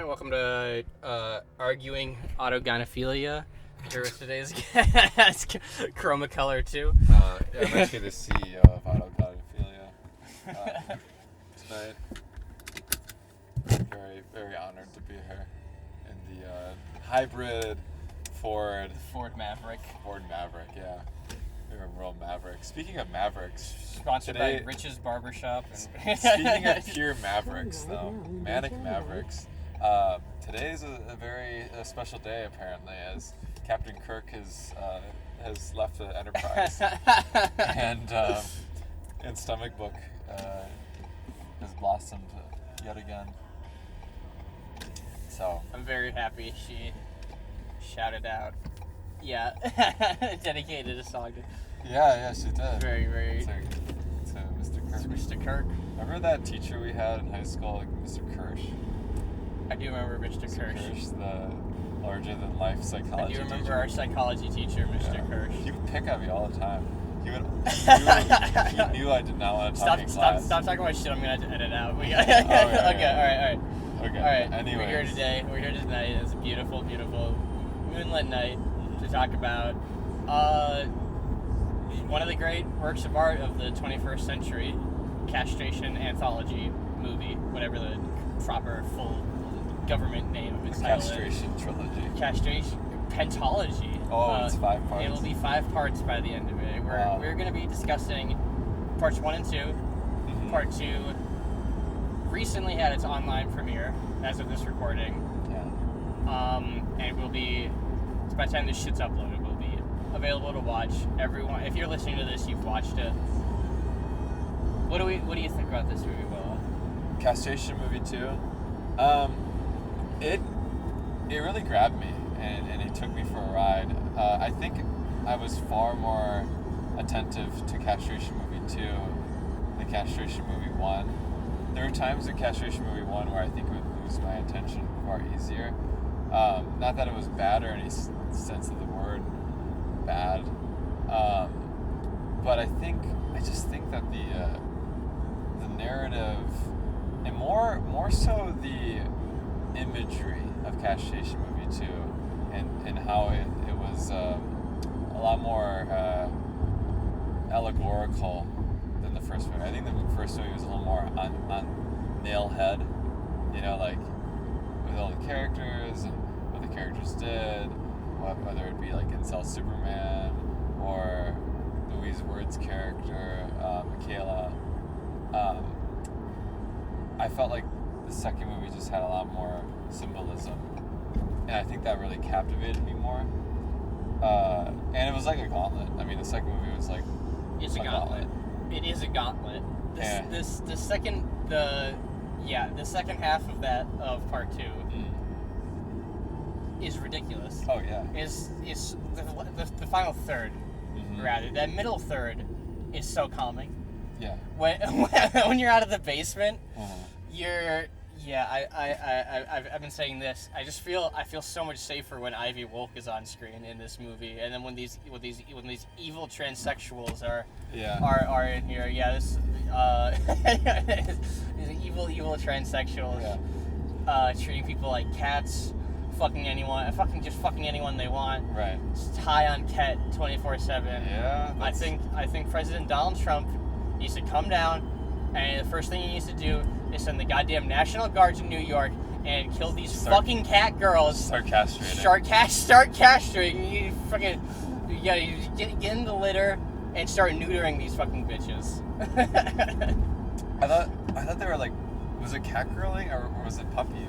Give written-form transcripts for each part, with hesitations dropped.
Hi, welcome to Arguing Autogynephilia. Here with today's guest, ChromaColor 2. I'm actually the CEO of Autogynephilia tonight. Very, very honored to be here in the hybrid Ford Maverick. Ford Maverick, yeah. We're a real Maverick. Speaking of Mavericks, Sponsored by Rich's Barbershop. Speaking of pure Mavericks, though, manic Mavericks, today is a very special day, apparently, as Captain Kirk has left the Enterprise, and Stomach Book has blossomed yet again. So I'm very happy she shouted out. Yeah, dedicated a song to... Yeah, she did. Very, very... To Mr. Kirk. Mr. Kirk. Remember that teacher we had in high school, like Mr. Kirsch? I do remember Mr. Kirsch. The larger-than-life psychology teacher. I do remember teacher. Our psychology teacher, Mr. Kirsch. He would pick at me all the time. He knew I did not want to talk in class. Stop talking about shit. I'm going to edit out. Okay, all right. Anyways. We're here tonight. It's a beautiful, beautiful moonlit night to talk about one of the great works of art of the 21st century, Castration anthology movie, whatever the proper full government name of its title is. Castration trilogy. Castration pentology. Oh, it's 5 parts. It'll be 5 parts by the end of it. We're going to be discussing parts 1 and 2. Mm-hmm. Part 2 recently had its online premiere as of this recording. Yeah. And it will be, by the time this shit's uploaded, it will be available to watch. Everyone, if you're listening to this, you've watched it. What do you think about this movie, Willow? Castration movie 2. It really grabbed me and it took me for a ride. I think I was far more attentive to Castration movie 2 than Castration movie 1. There were times in Castration movie 1 where I think it would lose my attention far easier. Not that it was bad or any sense of the word bad, but I just think that the narrative and more so the imagery of Castration movie 2 and how it was a lot more allegorical than the first movie. I think the first movie was a little more on nail head, like with all the characters and what the characters did, whether it be like Incel Superman or Louise Word's character, Michaela. I felt like the second movie just had a lot more symbolism, and I think that really captivated me more. And it was like a gauntlet. I mean, the second movie was like it's a gauntlet. It is a gauntlet. The second half of that of part 2 is ridiculous. Oh yeah. Is the final third, rather. That middle third is so calming. Yeah. When you're out of the basement, I've been saying this. I feel so much safer when Ivy Wolk is on screen in this movie, and then when these evil transsexuals are in here. Yeah, this these evil transsexuals treating people like cats, fucking anyone they want. Right. Just high on ket 24/7. Yeah. I think President Donald Trump needs to come down, and the first thing he needs to do is send the goddamn National Guard to New York and kill these fucking cat girls. Start castrating. Start castrating. You fucking, you get in the litter and start neutering these fucking bitches. I thought they were like, was it cat girling or was it puppy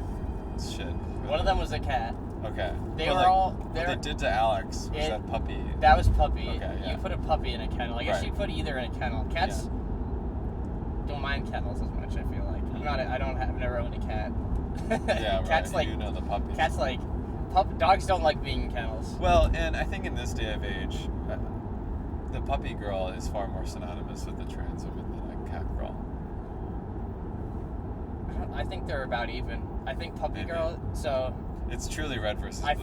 shit? One of them was a cat. Okay. What they did to Alex was that puppy. That was puppy. Okay, yeah. You put a puppy in a kennel. I guess you put either in a kennel. Cats don't mind kennels as much, I feel like. I've never owned a cat. Yeah, Cats right. The puppies. Cats dogs don't like being in kennels. Well, and I think in this day of age, the puppy girl is far more synonymous with the trans woman than a cat girl. I think they're about even. I think puppy girl, so... It's truly red versus blue. I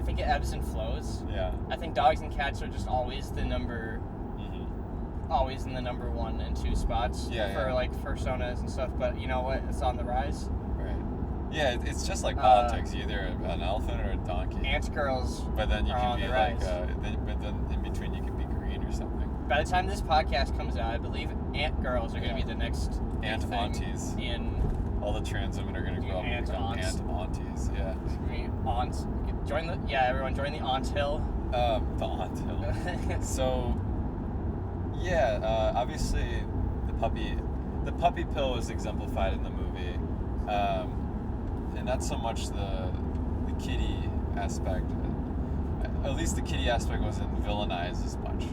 think it ebbs and flows. Yeah. I think dogs and cats are just always in the number 1 and 2 spots for like personas and stuff, but you know what? It's on the rise. Right. Yeah, it's just like politics. You're either an elephant or a donkey. Ant girls. But then you are can be on the like, but then in between you can be green or something. By the time this podcast comes out, I believe ant girls are going to be the next ant thing aunties. All the trans women are going to grow up and become ant aunties. Yeah. Aunts. Everyone join the Aunt Hill. The Aunt Hill. So, yeah, obviously the puppy pill was exemplified in the movie, and not so much the kitty aspect. At least the kitty aspect wasn't villainized as much.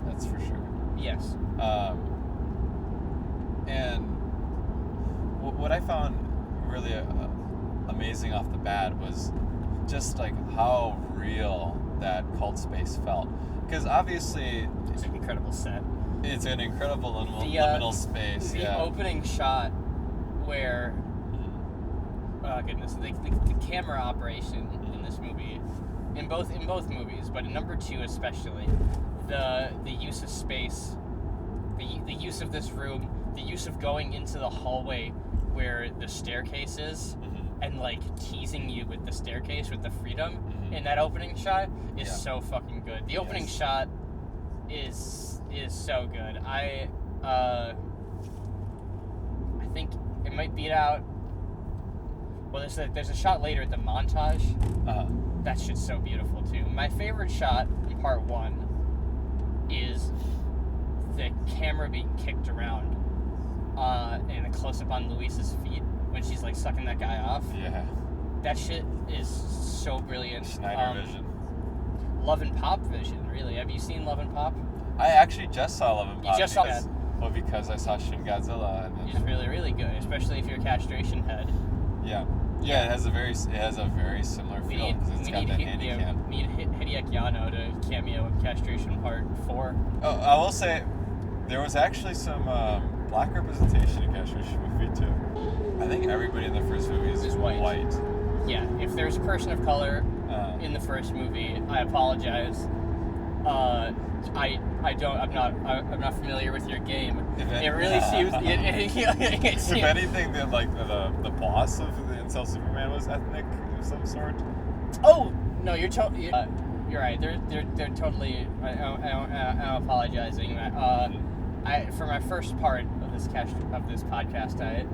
That's for sure. Yes. And what I found really amazing off the bat was just like how real that cult space felt. Because obviously it's an incredible set. It's an incredible liminal space. The opening shot where, oh goodness, the camera operation in this movie, in both movies, but in number 2 especially, the use of space, the use of this room, the use of going into the hallway where the staircase is, and like teasing you with the staircase with the freedom in that opening shot is so fucking good. The opening shot is so good. I think it might beat out. Well, there's a shot later at the montage. That shit's so beautiful too. My favorite shot in part 1 is the camera being kicked around and a close up on Luisa's feet when she's like sucking that guy off. Yeah. That shit is so brilliant. Snyder vision. Love and Pop vision, really. Have you seen Love and Pop? I actually just saw Love and Pop. You just saw that? Well, because I saw Shin Godzilla. And it's really, really good, especially if you're a Castration head. Yeah. Yeah, it has a very similar feel because it's got that handy cam. We need Hideaki Anno to cameo in Castration Part 4. Oh, I will say, there was actually some black representation in Castration movie too. I think everybody in the first movie is white. Yeah, if there's a person of color in the first movie, I apologize. I'm not familiar with your game. It really seems. If anything, then like the boss of the Incel Superman was ethnic of some sort. Oh no, you're totally. You're right. They're totally. I'm apologizing. For my first part of this podcast, I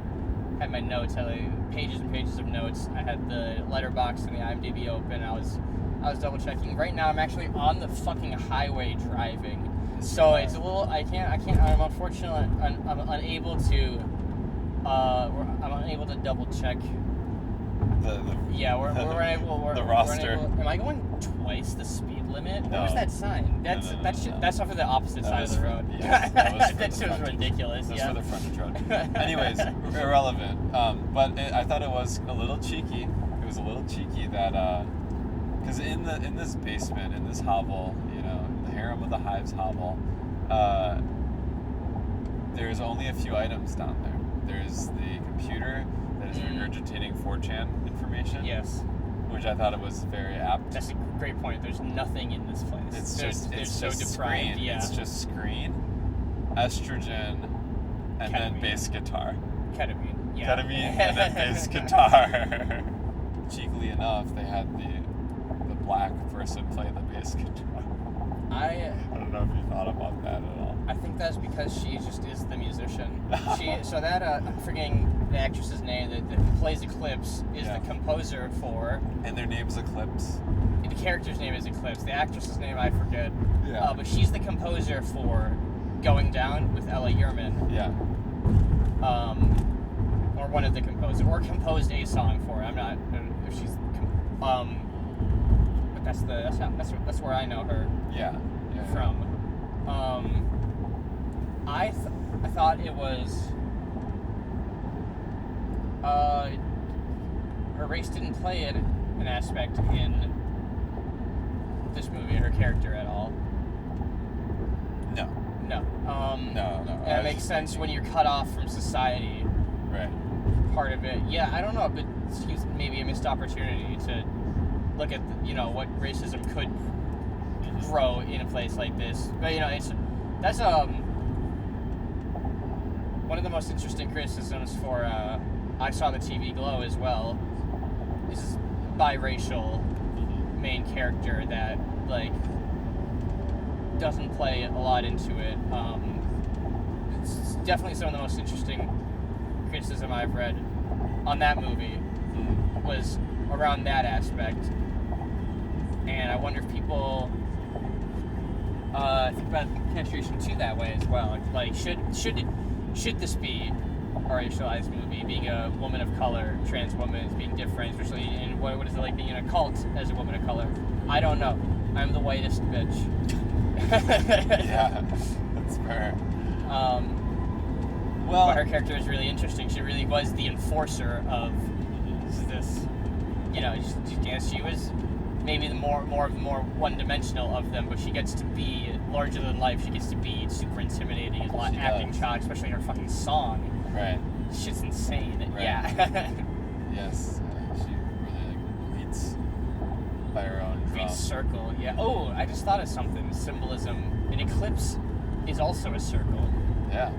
had my notes. I had pages and pages of notes. I had the letterbox and the IMDb open. I was double checking. Right now, I'm actually on the fucking highway driving, so it's a little. I'm unfortunately. I'm unable to. I'm unable to double check. We're unable. The roster. Am I going twice the speed limit? No. What was that sign? That's off of the opposite side of the road. That shit was ridiculous. That's for the frontage road. Anyways, irrelevant. But I thought it was a little cheeky. It was a little cheeky that. Because in this basement, in this hovel, the Harem of the Hives hovel, there's only a few items down there. There's the computer that is regurgitating 4chan information. Yes. Which I thought it was very apt. That's a great point. There's nothing in this place. It's just deprived. Screen. Yeah. It's just screen, estrogen, and then bass guitar. Ketamine. Yeah. Ketamine and then bass guitar. Cheekily enough, they had the black person play the bass guitar. I don't know if you thought about that at all. I think that's because she just is the musician. I'm forgetting the actress's name that plays Eclipse is the composer for. And their name's Eclipse. The character's name is Eclipse. The actress's name I forget. Yeah. But she's the composer for Going Down with Ella Ehrman. Yeah. Or one of the composers, or composed a song for it. I'm not if she's. But that's where I know her. Yeah. From. I thought it was. Her race didn't play an aspect in this movie, her character at all. No. No. And it makes sense when you're cut off from society. Right. Part of it. Yeah, I don't know, but it's maybe a missed opportunity to look at what racism could grow in a place like this. But that's one of the most interesting criticisms for I saw the TV Glow as well. This is biracial main character that like doesn't play a lot into it. It's definitely some of the most interesting criticism I've read on that movie was around that aspect, and I wonder if people think about Castration 2 that way as well. Like, should this be a racialized movie? Being a woman of color, trans woman, is being different, especially in what is it like being in a cult as a woman of color? I don't know. I'm the whitest bitch. Yeah, that's fair. But her character is really interesting. She really was the enforcer of this. You know, she was maybe the more one-dimensional of them, but she gets to be larger than life. She gets to be super intimidating as a lot acting shock, especially her fucking song. Right. Shit's insane. Right. Yeah. Yes, she really beats by her own drum. Beats circle. Yeah. Oh, I just thought of something. Symbolism. An eclipse is also a circle. Yeah,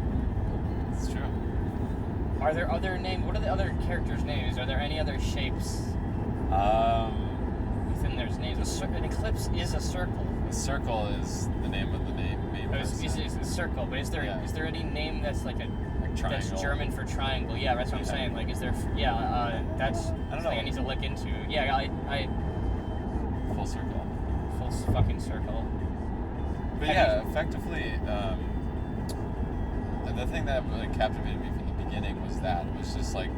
it's true. Are there other names? What are the other characters' names? Are there any other shapes? Within their names, an eclipse is a circle. A circle is the name of the main person. It's a circle, but is there any name that's like triangle? That's German for triangle? Yeah, that's what I'm saying. Like, is there? That's something I need to look into. Yeah, I full circle. Full fucking circle. But yeah, effectively, the thing that really captivated me from the beginning was that it was just like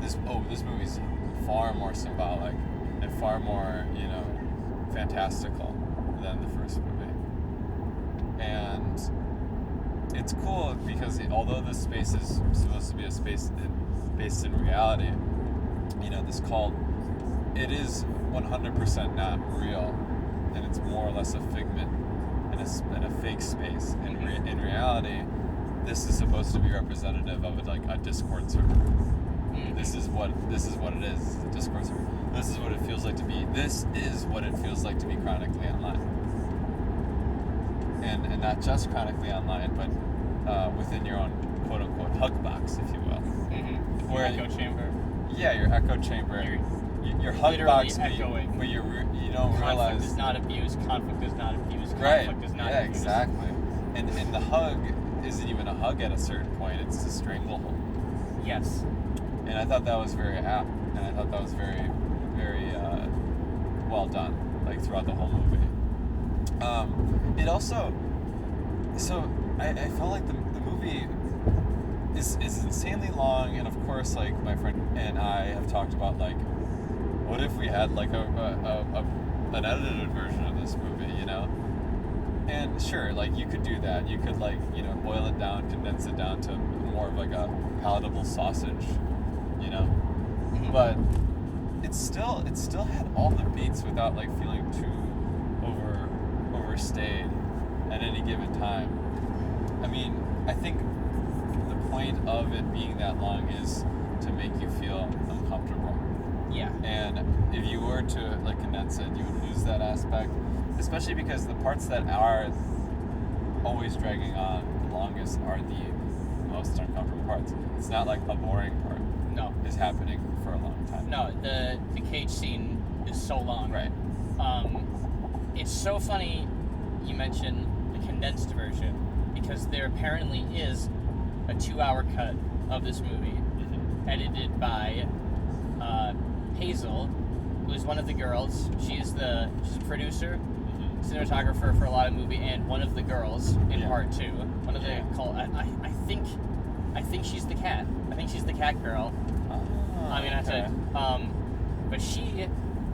this movie's far more symbolic and far more, fantastical than the first movie. And it's cool because although this space is supposed to be a space based in reality, this cult, it is 100% not real, and it's more or less a figment in a fake space. In reality, this is supposed to be representative of a Discord server. This is what it is. It's a Discord server. This is what it feels like to be. This is what it feels like to be chronically online, and not just chronically online, but within your own quote unquote hug box, if you will. Mm-hmm. Your echo chamber. Yeah, your echo chamber. Your hug box, echoing. But you don't realize. Conflict is not abused. Conflict is not abused. Right. Conflict is not yeah, abused. Exactly. And the hug isn't even a hug at a certain point. It's a stranglehold. Yes. And I thought that was very apt, and I thought that was very, very well done, like throughout the whole movie. It also, so I felt like the movie is insanely long, and of course, like my friend and I have talked about, like, what if we had like an edited version of this movie, And sure, like you could do that. You could boil it down, condense it down to more of like a palatable sausage. But it still had all the beats without like feeling too overstayed at any given time. I mean, I think the point of it being that long is to make you feel uncomfortable. Yeah. And if you were to like condense it, you would lose that aspect, especially because the parts that are always dragging on the longest are the most uncomfortable parts. It's not like a boring part. No. Is happening for a long time. No, the cage scene is so long. Right. It's so funny you mentioned the condensed version, because there apparently is a 2-hour cut of this movie, edited by Hazel, who is one of the girls. She's a producer, cinematographer for a lot of movie, and one of the girls in part 2. One of the I think she's the cat. I think she's the cat girl. I'm gonna have to. But she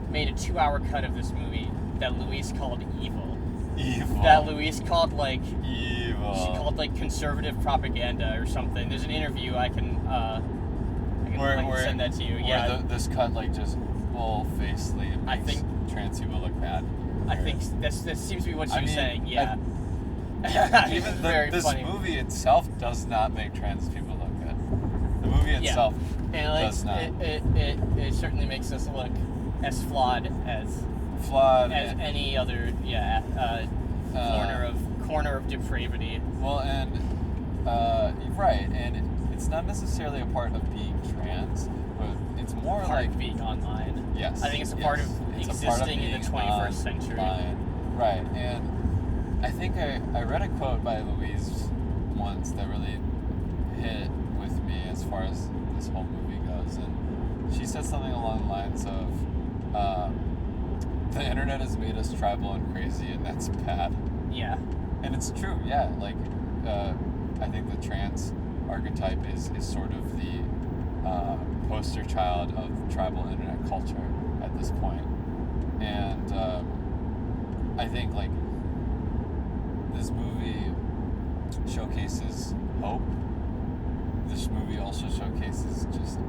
made a 2-hour cut of this movie that Louise called evil. Evil. That Louise called like evil. She called like conservative propaganda or something. There's an interview I can send that to you. Yeah. This cut like just full-facedly makes trans people look bad. I think that seems to be what she was saying. Yeah. Even this funny. movie itself does not make trans people look good. The movie itself does not. It certainly makes us look as flawed as any other corner of depravity. Well, and right, and it's not necessarily a part of being trans, but it's more part like of being online. yes. I think it's a yes. part of It's existing a part of in the being 21st century. online. Right, and I think I read a quote by Louise once that really hit with me as far as this whole movie goes, and she said something along the lines of, the internet has made us tribal and crazy, and that's bad. Yeah. And it's true, yeah. Like, I think the trans archetype is sort of the poster child of tribal internet culture at this point. And I think, like, this movie showcases hope. This movie also showcases just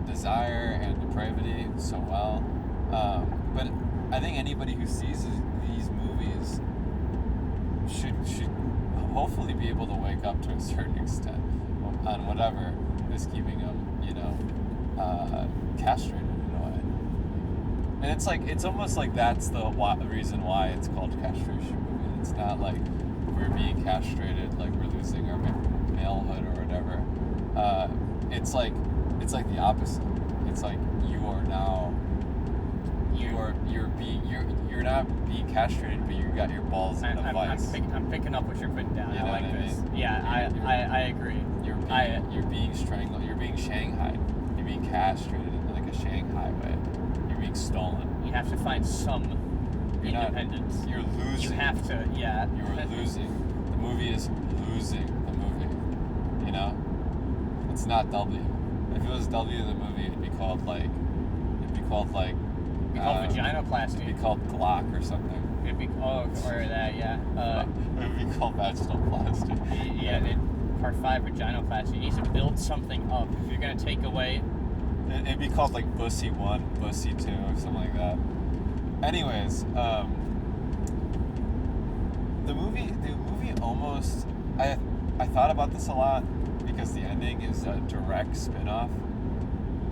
desire and depravity so well. But I think anybody who sees these movies should hopefully be able to wake up to a certain extent on whatever is keeping them, castrated in a way. And it's almost like that's the reason why it's called a castration movie. It's not like we're being castrated, like we're losing our malehood or whatever. It's like the opposite. It's like you are now. You're not being castrated, but you got your balls in a vice. I'm picking up what you're putting down. You know I like what I this. mean? Yeah, I agree. You're being strangled. You're being shanghaied. You're being castrated in like a Shanghai way. You're being stolen. You have to find some independence. You're losing. You have to, yeah. You're losing. The movie is losing the movie. You know? It's not W. If it was W, the movie would be called vaginoplasty. It'd be called Glock or something. It'd be or that, yeah. It would be called vaginoplasty. Yeah, part 5 vaginoplasty. You need to build something up. If you're gonna take away, it'd be called like Bussy 1, Bussy 2, or something like that. Anyways, the movie almost. I thought about this a lot because the ending is a direct spin-off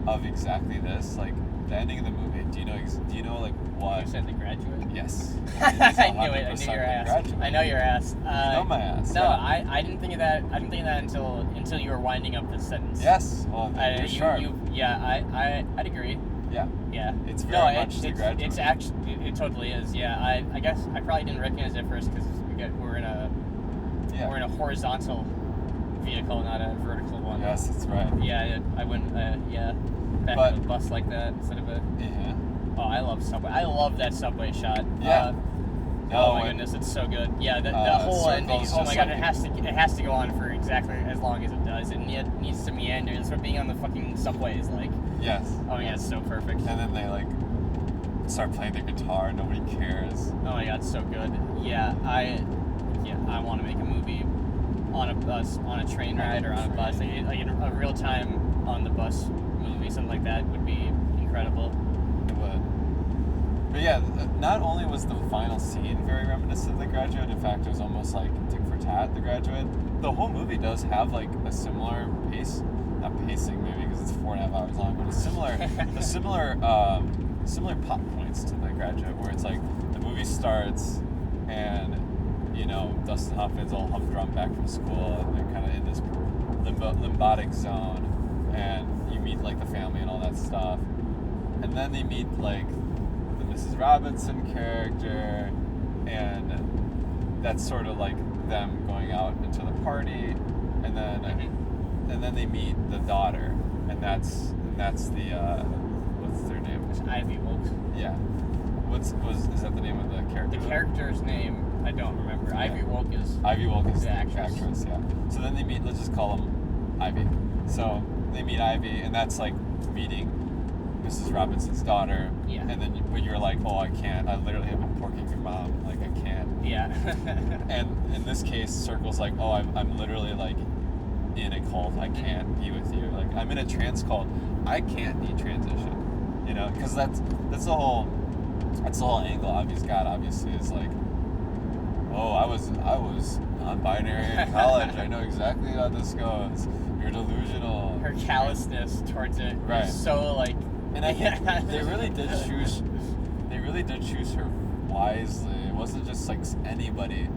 of exactly this. Like the ending of the movie. Do you know like what? You said The Graduate. Yes. I knew it. I knew your ass. Graduate. I know your ass. You know my ass. No, yeah. I didn't think of that. I didn't think of that until you were winding up this sentence. Yes. Well, you're sharp. I'd agree. Yeah. Yeah. It's very much The Graduate. It's actually, it totally is. Yeah. I guess I probably didn't recognize it first because we're in a horizontal vehicle, not a vertical one. Yes, that's right. Yeah. I wouldn't. Back on a bus like that instead of a. Yeah. Oh, I love Subway. I love that Subway shot. Yeah. Oh my goodness, it's so good. Yeah, the whole ending. Oh my god, it has to go on for exactly as long as it does. It needs to meander. That's what being on the fucking subway is like. Yes. Oh my god, it's so perfect. And then they like start playing their guitar. Nobody cares. Oh my god, it's so good. Yeah, I want to make a movie on a bus, on a train ride, or on a bus, like a real time on the bus movie, something like that would be incredible. It would. But yeah, not only was the final scene very reminiscent of The Graduate, in fact, it was almost like tick for tat The Graduate. The whole movie does have like a similar pace, not pacing maybe because it's 4.5 hours long, but similar plot points to The Graduate, where it's like the movie starts and Dustin Hoffman's all humdrum back from school, and they're kind of in this limbotic zone, and you meet like the family and all that stuff, and then they meet like the Mrs. Robinson character, and that's sort of like them going out into the party, and then they meet the daughter, and that's the what's their name? It's Ivy Wolf. Yeah. Is that the name of the character? The character's name I don't remember. Yeah. Ivy Wolf is the actress. Yeah. So then they meet. Let's just call them Ivy. So they meet Ivy, and that's like meeting Mrs. Robinson's daughter. Yeah. And then you're like, oh, I can't. I literally have been porking your mom. Like I can't. Yeah. And in this case, Circle's like, oh, I'm literally like in a cult. I can't be with you. Like I'm in a trans cult. I can't detransition. Because that's the whole angle Ivy's got. Obviously, is like, oh, I was non-binary in college. I know exactly how this goes. You're delusional. Her callousness towards it, right? Was so like, and I think they really did choose her wisely. It wasn't just like anybody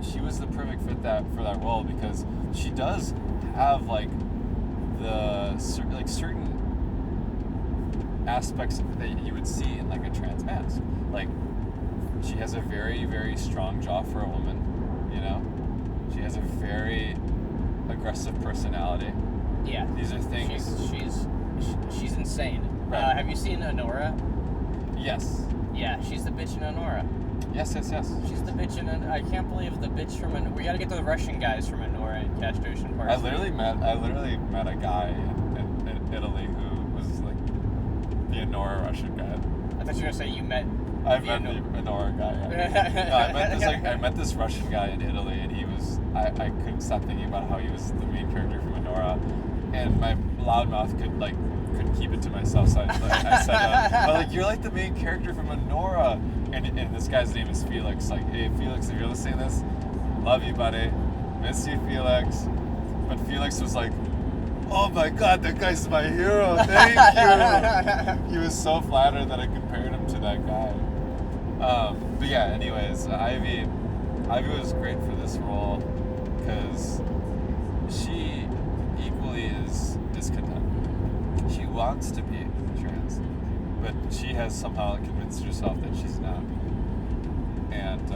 she was the perfect fit for that role because she does have like certain aspects that you would see in like a trans mask. Like she has a very, very strong jaw for a woman, you know? She has a very aggressive personality. Yeah. These are things. She's insane. Right. Have you seen Honora? Yes. Yeah, she's the bitch in Honora. Yes. She's the bitch in. I can't believe the bitch from. We gotta get the Russian guys from Honora and Castration Park. I literally met a guy in Italy who was like the Honora Russian guy. I thought you were gonna say you met. I met the Honora guy. Yeah. No, I met this Russian guy in Italy, and he was. I couldn't stop thinking about how he was the main character from Honora, and my loud mouth couldn't keep it to myself. So I said, like, you're like the main character from Honora, and this guy's name is Felix. Like, hey Felix, if you're listening to this, love you, buddy, miss you, Felix. But Felix was like, oh my God, that guy's my hero. Thank you. He was so flattered that I compared him to that guy. But yeah, anyways, Ivy was great for this role because she equally is discontent. She wants to be trans, but she has somehow convinced herself that she's not. And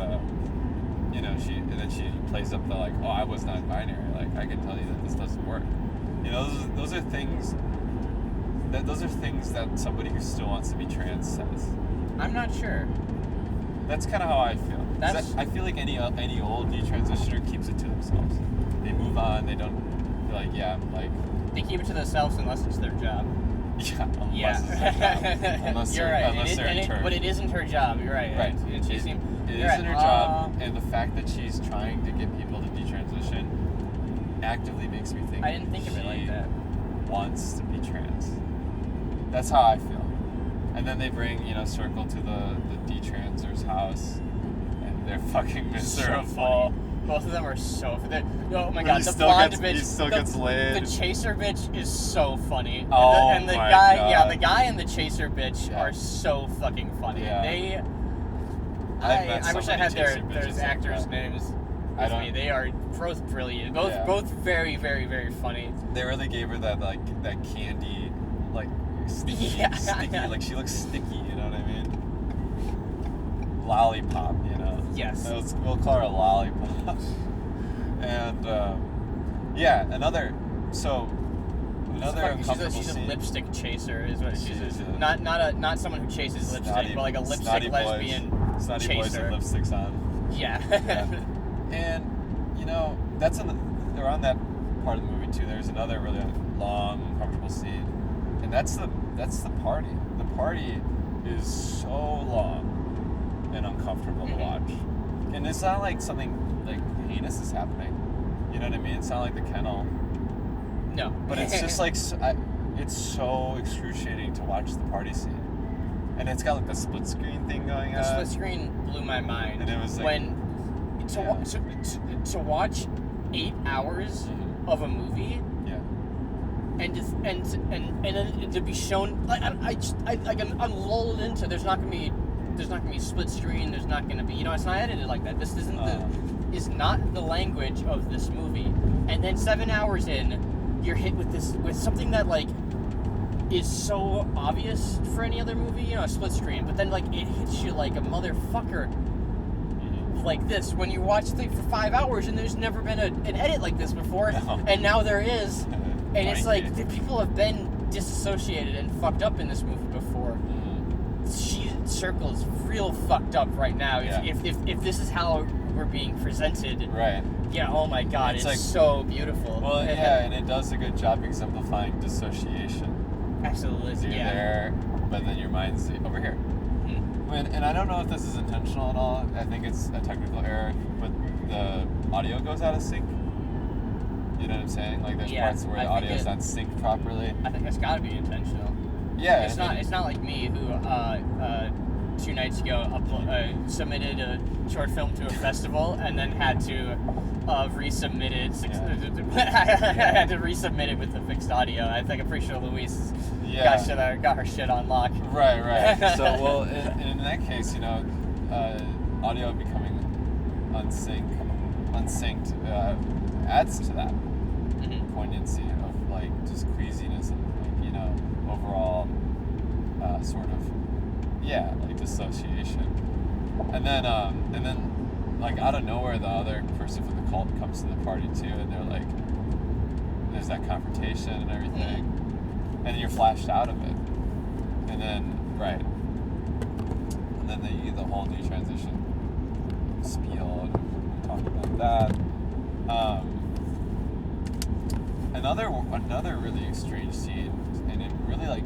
then she plays up the like, oh, I was non-binary. Like, I can tell you that this doesn't work. You know, those are things that somebody who still wants to be trans says. I'm not sure. That's kind of how I feel. I feel like any old detransitioner keeps it to themselves. They move on. They don't feel like, yeah, like. They keep it to themselves unless it's their job. Yeah, unless it's their job. You're right. Unless they're in church. But it isn't her job. You're right. Right. And she seemed. It isn't her job, and the fact that she's trying to get people to detransition actively makes me think. I didn't think of it like that. Wants to be trans. That's how I feel. And then they bring, Circle to the detranser's house, and they're fucking miserable. So both of them are so funny. Oh my God, the blonde bitch. He still gets laid. The chaser bitch is so funny. Oh and the my guy, God. Yeah, the guy and the chaser bitch are so fucking funny. Yeah. I wish I had their actors' names with me. They are both brilliant. Both very, very, very funny. They really gave her that candy, like sticky, like she looks sticky. You know what I mean? Lollipop. Yes. We'll call her a lollipop. And another uncomfortable she's a scene. lipstick chaser, is what she is. Not someone who chases lipstick, but like a lipstick lesbian snotty chaser. boys with lipsticks on. Yeah. And that's around that part of the movie too. There's another really long, uncomfortable scene, and that's the party. The party is so long and uncomfortable to watch, and it's not like something like heinous is happening. You know what I mean? It's not like the kennel. No. But it's just like it's so excruciating to watch the party scene, and it's got like the split screen thing going on. The split screen blew my mind. And it was like, to watch 8 hours of a movie. Yeah. And then to be shown, like I'm lulled into. There's not gonna be split screen. There's not gonna be, it's not edited like that. This isn't is not the language of this movie. And then 7 hours in, you're hit with something that like is so obvious for any other movie, a split screen. But then like it hits you like a motherfucker. Like this when you watch the thing for 5 hours and there's never been an edit like this before, and now there is. And it's like the people have been disassociated and fucked up in this movie before. Circle is real fucked up right now. Yeah. If this is how we're being presented, right? Yeah. Oh my God, it's like, so beautiful. Well, and it does a good job exemplifying dissociation. Absolutely. So you're there, but then your mind's over here. And I don't know if this is intentional at all. I think it's a technical error, but the audio goes out of sync. You know what I'm saying? Like there's parts where the audio's not synced properly. I think that's got to be intentional. Yeah. It's not like me who 2 nights ago submitted a short film to a festival and then had to resubmit it. I had to resubmit it with the fixed audio. I'm pretty sure Louise got her shit on lock. Right. So, well, in that case, audio becoming unsynced adds to that poignancy of like just queasiness and like, you know, overall sort of like dissociation. And then like out of nowhere the other person from the cult comes to the party too, and they're like, there's that confrontation and everything, and then you're flashed out of it, and then you get the whole detransition spiel, and we talked about that. Another really strange scene, and it really like,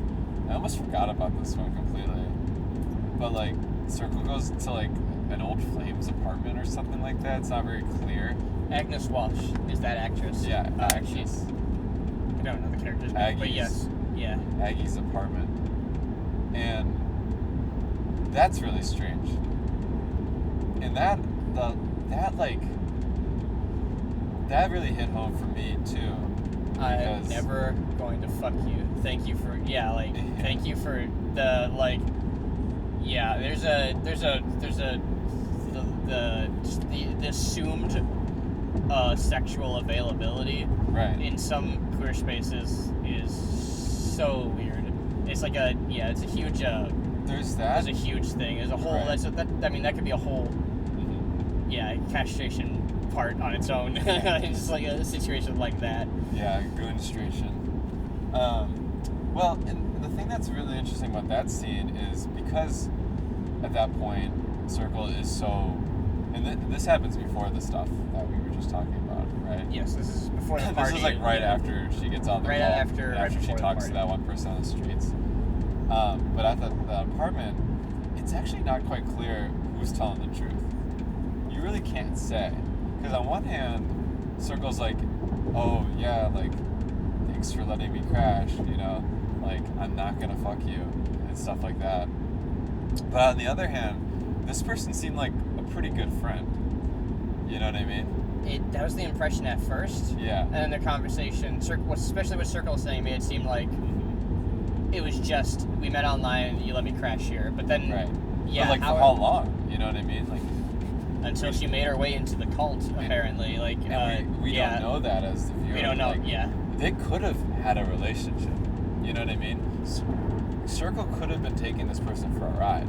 I almost forgot about this one completely, but like Circle goes to like an old Flames apartment or something like that. It's not very clear. Agnes Walsh is that actress. Yeah, She's, I don't know the character's name, but yes, yeah. Aggie's apartment, and that's really strange. And that really hit home for me too. I'm never going to fuck you. Thank you for thank you for the like. Yeah, there's the assumed sexual availability in some queer spaces is so weird. It's like it's a huge there's a huge thing. There's a whole that could be a whole castration part on its own. It's just like a situation like that. Yeah, goonstration. Well, and the thing that's really interesting about that scene is because at that point Circle is so, and this happens before the stuff that we were just talking about, right? Yes, this is before the party. This is like right after she gets on the call. After she talks to that one person on the streets. But at the apartment, it's actually not quite clear who's telling the truth. You really can't say. Because on one hand, Circle's like, oh yeah, like, thanks for letting me crash, you know? Like, I'm not gonna fuck you, and stuff like that. But on the other hand, this person seemed like a pretty good friend. You know what I mean? That was the impression at first. Yeah. And then the conversation, especially with Circle saying, made it seem like it was just, we met online, you let me crash here. But then, but like, for how long? You know what I mean? Like, until she made her way into the cult, apparently. Like, we don't know that as the viewer. We don't know, like, they could have had a relationship. You know what I mean? Circle could have been taking this person for a ride.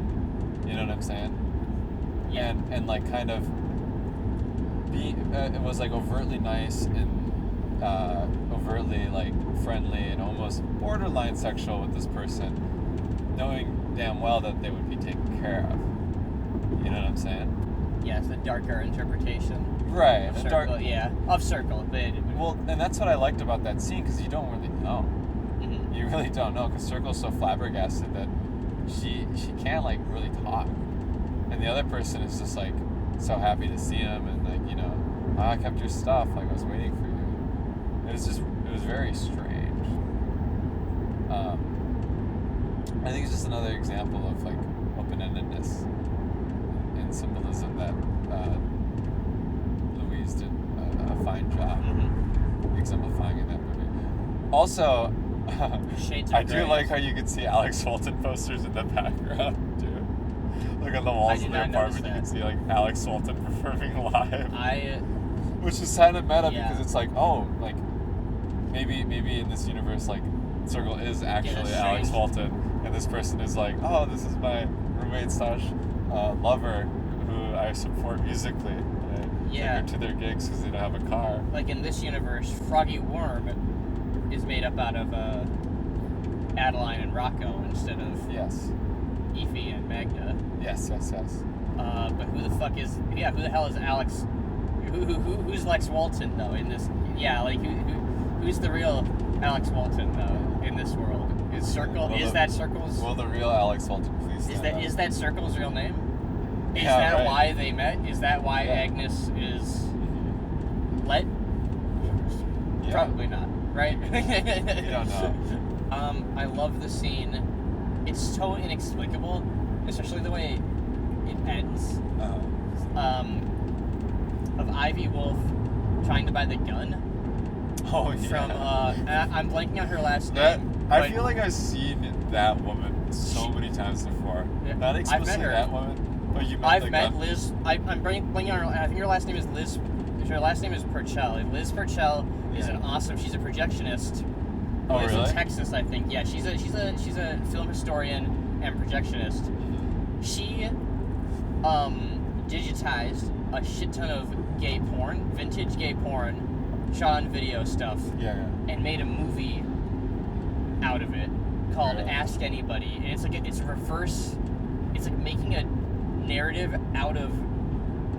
You know what I'm saying? Yeah. And like kind of it was like overtly nice and overtly like friendly and almost borderline sexual with this person, knowing damn well that they would be taken care of. You know what I'm saying? Yeah, it's the darker interpretation. Right. Of Circle, of Circle. Well, and that's what I liked about that scene, because you don't really know. Mm-hmm. You really don't know, because Circle's so flabbergasted that she can't like really talk, and the other person is just like so happy to see him, and like, you know, I kept your stuff, like I was waiting for you. It was very strange. I think it's just another example of like open-endedness and symbolism that Louise did a fine job exemplifying in that movie. Also, I do like how you can see Alex Walton posters in the background too. Look at the walls of the apartment. You can see like Alex Walton performing live. Which is kind of meta because it's like, oh, like maybe in this universe, like Circle is actually Alex Walton, and this person is like, oh, this is my roommate / lover who I support musically. Take her to their gigs because they don't have a car. Like in this universe, FroggyWorm is made up out of Adeline and Rocco instead of Aoife and Magda. Yes. But who the fuck is? Yeah, who the hell is Alex? Who's Lex Walton though in this? Yeah, like who's the real Alex Walton though in this world? Is Circle? Is that Circle's? Will the real Alex Walton please? Is that Circle's real name? Is that why they met? Is that why Agnes is let? Yeah. Probably not, right? You don't know. I love the scene. It's so inexplicable, especially the way it ends. Of Ivy Wolf trying to buy the gun. Oh yeah. From I'm blanking on her last name. I feel like I've seen that woman so many times before. Not explicitly that woman, Oh, you met I've the met gun- Liz. I'm bringing on her. I think her last name is Liz. Her last name is Purcell. Liz Purcell is an awesome. She's a projectionist. Oh, Lives really? in Texas, I think. Yeah, she's a film historian and projectionist. She digitized a shit ton of gay porn, vintage gay porn, shot on video stuff, and made a movie out of it called Ask Anybody. And it's like it's reverse. It's like making a narrative out of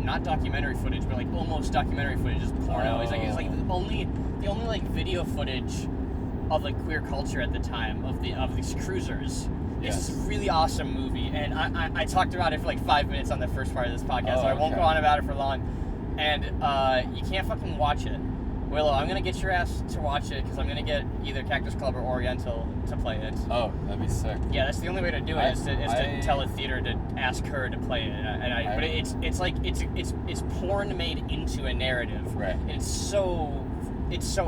not documentary footage, but like almost documentary footage, just porno. It's like the only like video footage of like queer culture at the time of these cruisers. It's this really awesome movie, and I talked about it for like 5 minutes on the first part of this podcast, so I won't go on about it for long. And you can't fucking watch it. Willow, I'm gonna get your ass to watch it because I'm gonna get either Cactus Club or Oriental to play it. Oh, that'd be sick. Yeah, that's the only way to do it is to tell a theater to ask her to play it. But it's like it's porn made into a narrative. Right. And it's so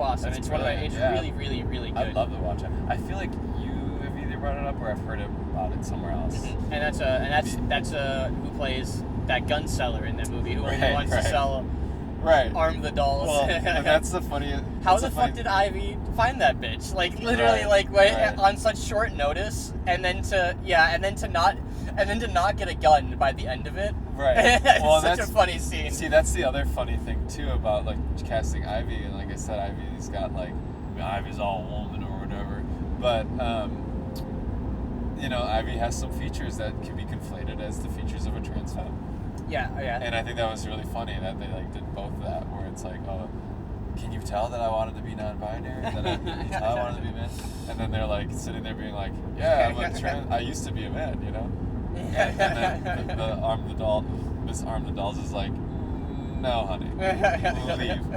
awesome. That's it's brilliant, really really really good. I'd love to watch it. I feel like you have either brought it up or I've heard about it somewhere else. Mm-hmm. And that's who plays that gun seller in that movie who only wants to sell Arm the Dolls. Well, that's the funny. How the fuck did Ivy find that bitch? Like literally, on such short notice, and then to not get a gun by the end of it. Right. It's Well, such a funny scene. See, that's the other funny thing too about like casting Ivy, and like I said, Ivy's got like, Ivy's all woman or whatever, but Ivy has some features that can be conflated as the features of a trans femme. Yeah. And I think that was really funny that they like did both of that, where it's like, oh, can you tell that I wanted to be non-binary? That I wanted to be man? And then they're like sitting there being like, yeah, I'm a trans. I used to be a man, you know. And then Miss Arm the Dolls is like, no, honey, leave.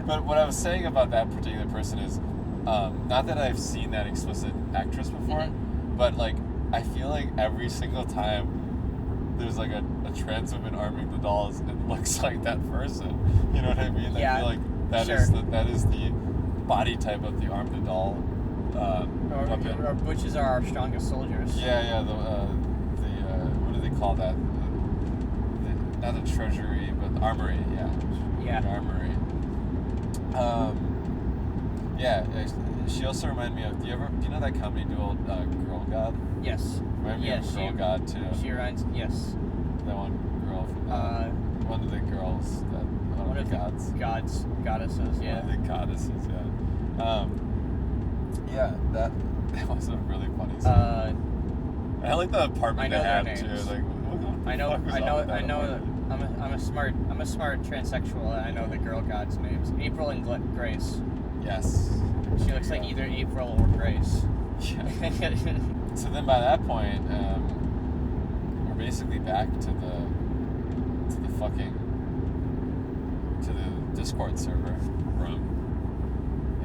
But what I was saying about that particular person is, not that I've seen that explicit actress before, but like I feel like every single time there's like a trans woman arming the dolls, it looks like that person. You know what I mean? Yeah, I feel like that is the body type of the arm the doll weapon. Our butches are our strongest soldiers. Yeah. The what do they call that? Not the treasury, but the armory. Yeah. The armory. She also reminded me of. Do you know that comedy duo, Girl God? Yes. Reminded me of Girl God too. She reminds. Yes. That one girl from one of the girls that one of the goddesses. Yeah. One of the goddesses. Yeah. That was a really funny scene. I like the apartment they had too. Like, I know. I'm a smart transsexual. And I know the girl gods' names: April and Grace. Yes. She looks like either April or Grace. Yeah. So then, by that point, we're basically back to the Discord server room.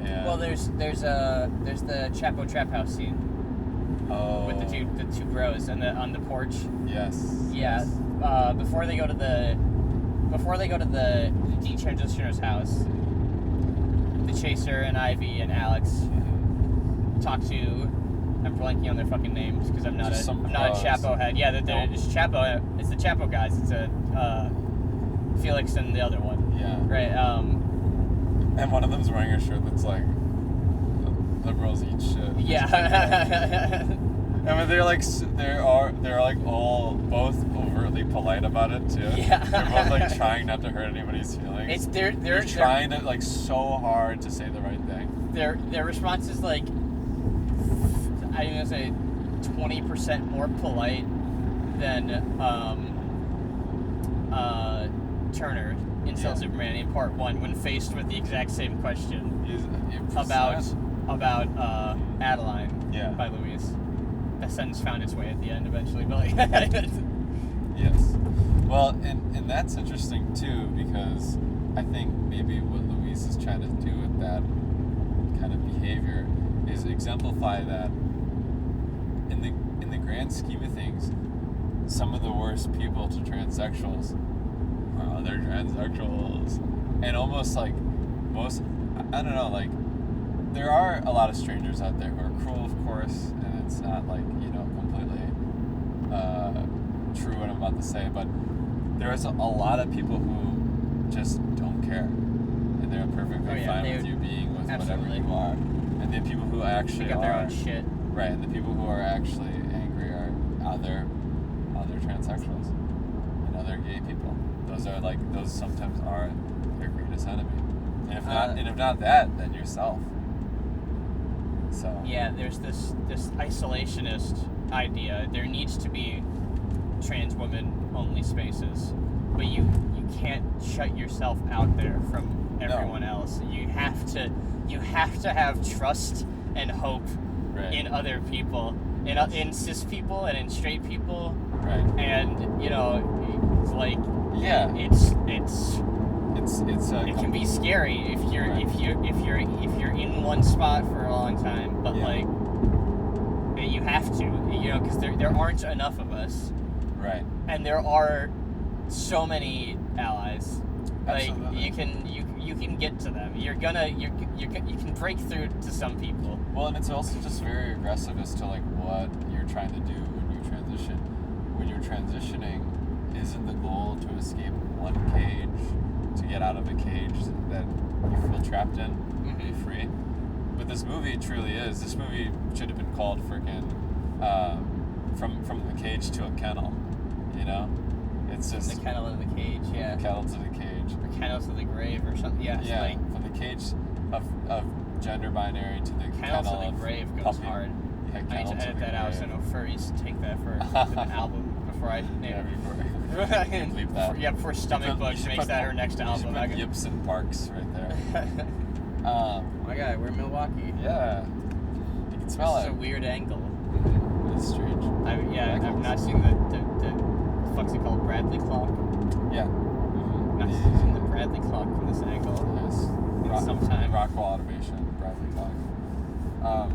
And well, there's the Chapo Trap House scene. Oh. With the two bros on the porch. Yes. Yeah. Before they go to the detransitioner's house, the Chaser and Ivy and Alex talk to. I'm blanking on their fucking names because I'm not a Chapo head. Yeah, it's Chapo. It's the Chapo guys. It's Felix and the other one. Yeah. Right. And one of them's wearing a shirt that's like liberals eat shit. Yeah. I mean, they're like all both overtly polite about it too. Yeah. They're both like trying not to hurt anybody's feelings. They're trying to like so hard to say the right thing. Their response is like, I'm gonna say 20% more polite than Turner in Cell Superman in Part 1 when faced with the exact same question about Adeline by Louise. That sentence found its way at the end eventually, but like yes. Well, and that's interesting too, because I think maybe what Louise is trying to do with that kind of behavior is exemplify that in the grand scheme of things, some of the worst people to transsexuals are other transsexuals. And almost like I don't know, like there are a lot of strangers out there who are cruel, of course, and it's not like, completely true what I'm about to say, but there's a lot of people who just don't care, and they're perfectly fine with you being with whatever you are. And the people who actually got their own shit. Right, and the people who are actually angry are other transsexuals and other gay people. Those sometimes are your greatest enemy. And if not that, then yourself. So yeah, there's this isolationist idea. There needs to be trans women only spaces, but you can't shut yourself out there from everyone else. You have to have trust and hope in other people, in cis people and in straight people. Right. And it's like it can be scary if you're in one spot for a long time, but like you have to, because there aren't enough of us. Right. And there are so many allies. Absolutely. Like you can get to them. You can break through to some people. Well, and it's also just very aggressive as to like what you're trying to do when you transition. When you're transitioning, isn't the goal to escape one cage, to get out of a cage that you feel trapped in, be free? But this movie truly is. This movie should have been called freaking from the cage to a kennel. It's just from the kennel to the cage. Yeah. From the kennel to the cage. Or kennel to the grave or something. Yeah. Yeah. Like, from the cage of gender binary to the kennel kennel to the grave goes puppy. hard. Yeah, I need to edit that out so no furries take that for an album before I name it. Leave that. Before Stomach Bugs makes that her next album. You should put Yips and Parks right there. Oh my god, we're in Milwaukee. Yeah. You can smell This it. is a weird angle. It's strange. I've not seen the fuck's it called? Bradley clock? Yeah. Not seen the Bradley clock from this angle. Yes. Sometime. Rockwell Automation, Bradley clock.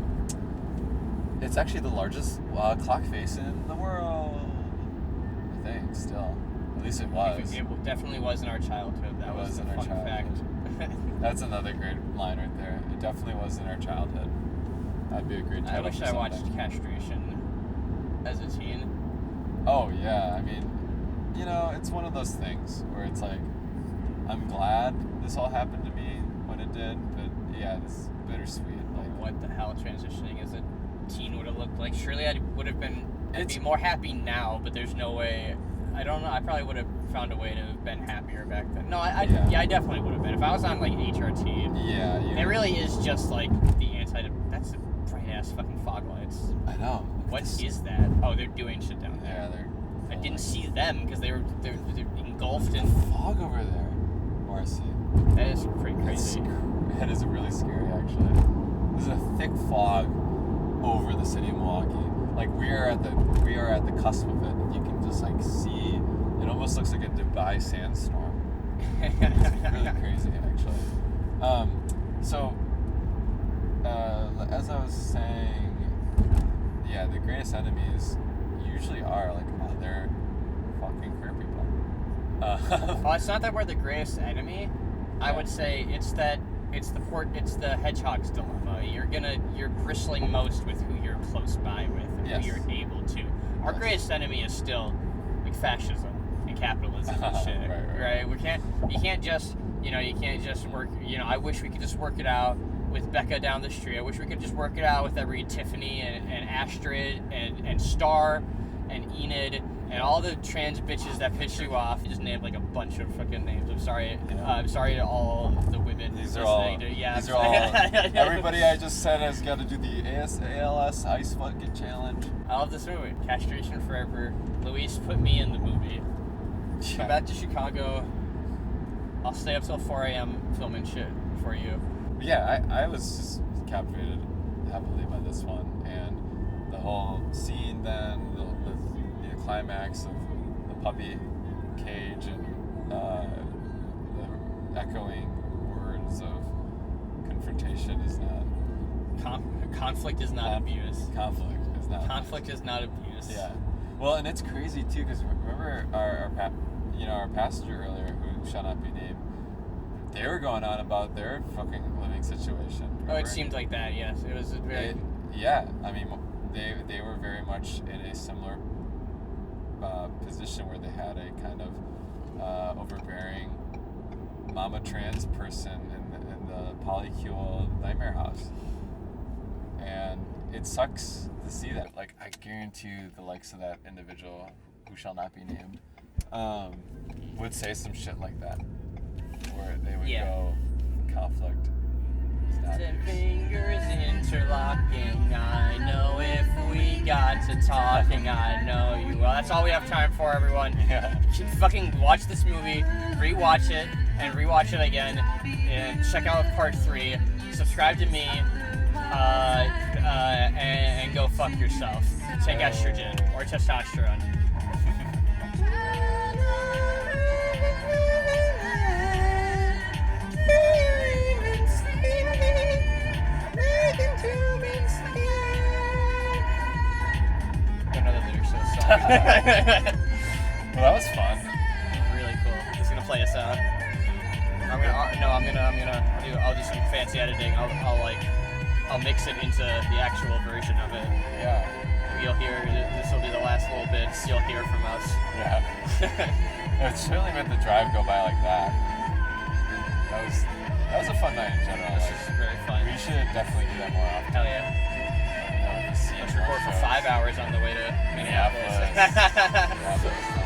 It's actually the largest clock face in the world. I think, still. At least it was. It definitely was in our childhood. That was a fun fact. That's another great line right there. It definitely was in our childhood. That'd be a great title. I wish I watched Castration as a teen. Oh, yeah. I mean, it's one of those things where it's like, I'm glad this all happened to me when it did, but yeah, it's bittersweet. Like, what the hell transitioning as a teen would have looked like? Surely I'd be more happy now, but there's no way. I don't know. I probably would have found a way to have been happier back then. No, I definitely would have been. If I was on like HRT. Yeah. It really is just like the that's the bright ass fucking fog lights. I know. What is that? Oh, they're doing shit down there. Yeah, I didn't see them because they're engulfed in fog over there, Marcy. That is pretty crazy. That is really scary, actually. There's a thick fog over the city of Milwaukee. Like we are at the cusp of it. You can just like see. It almost looks like a Dubai sandstorm. It's really crazy, actually. As I was saying, yeah, the greatest enemies usually are like other fucking queer people. Well, it's not that we're the greatest enemy. I would say it's the hedgehog's dilemma. You're bristling most with who you're close by with and who you're able to. Our greatest enemy is still like fascism and capitalism and shit. Right? You can't just work. I wish we could just work it out with Becca down the street. I wish we could just work it out with every Tiffany and Astrid and Star and Enid and all the trans bitches that piss you off. You just named like a bunch of fucking names. I'm sorry. I'm sorry to all the women These are listening. all. Everybody I just said has got to do the ALS Ice Bucket Challenge. I love this movie. Castration forever. Luis put me in the movie. Come back to Chicago. I'll stay up till 4 a.m. filming shit for you. Yeah, I was just captivated heavily by this one, and the whole scene then, the climax of the puppy cage and the echoing words of confrontation is not... Conflict is not abuse. Conflict is not Conflict is not abuse. Yeah. Well, and it's crazy, too, because remember our passenger earlier, who shall not be named, they were going on about their fucking living situation. Remember? Oh, it seemed like that, yes. It was very... Yeah, I mean, they were very much in a similar position where they had a kind of overbearing mama trans person in the polycule nightmare house. And it sucks to see that. Like, I guarantee you the likes of that individual, who shall not be named, would say some shit like that, where they would go, conflict is not 10 yours. fingers interlocking. I know if we got to talking, I know you. Well, that's all we have time for, everyone. Yeah. Fucking watch this movie, rewatch it, and rewatch it again, and check out part 3. Subscribe to me, and go fuck yourself. Take estrogen or testosterone. Don't know the lyrics to this song. Well, that was fun. Really cool. He's gonna play us out. I'll do some fancy editing. I'll mix it into the actual version of it. Yeah. You'll hear, this will be the last little bits you'll hear from us. Yeah. It certainly made the drive go by like that. That was a fun night in general. This Like, is very fun. we should definitely do that more often. Hell yeah. You know, see Let's record for 5 hours on the way to Minneapolis. Minneapolis.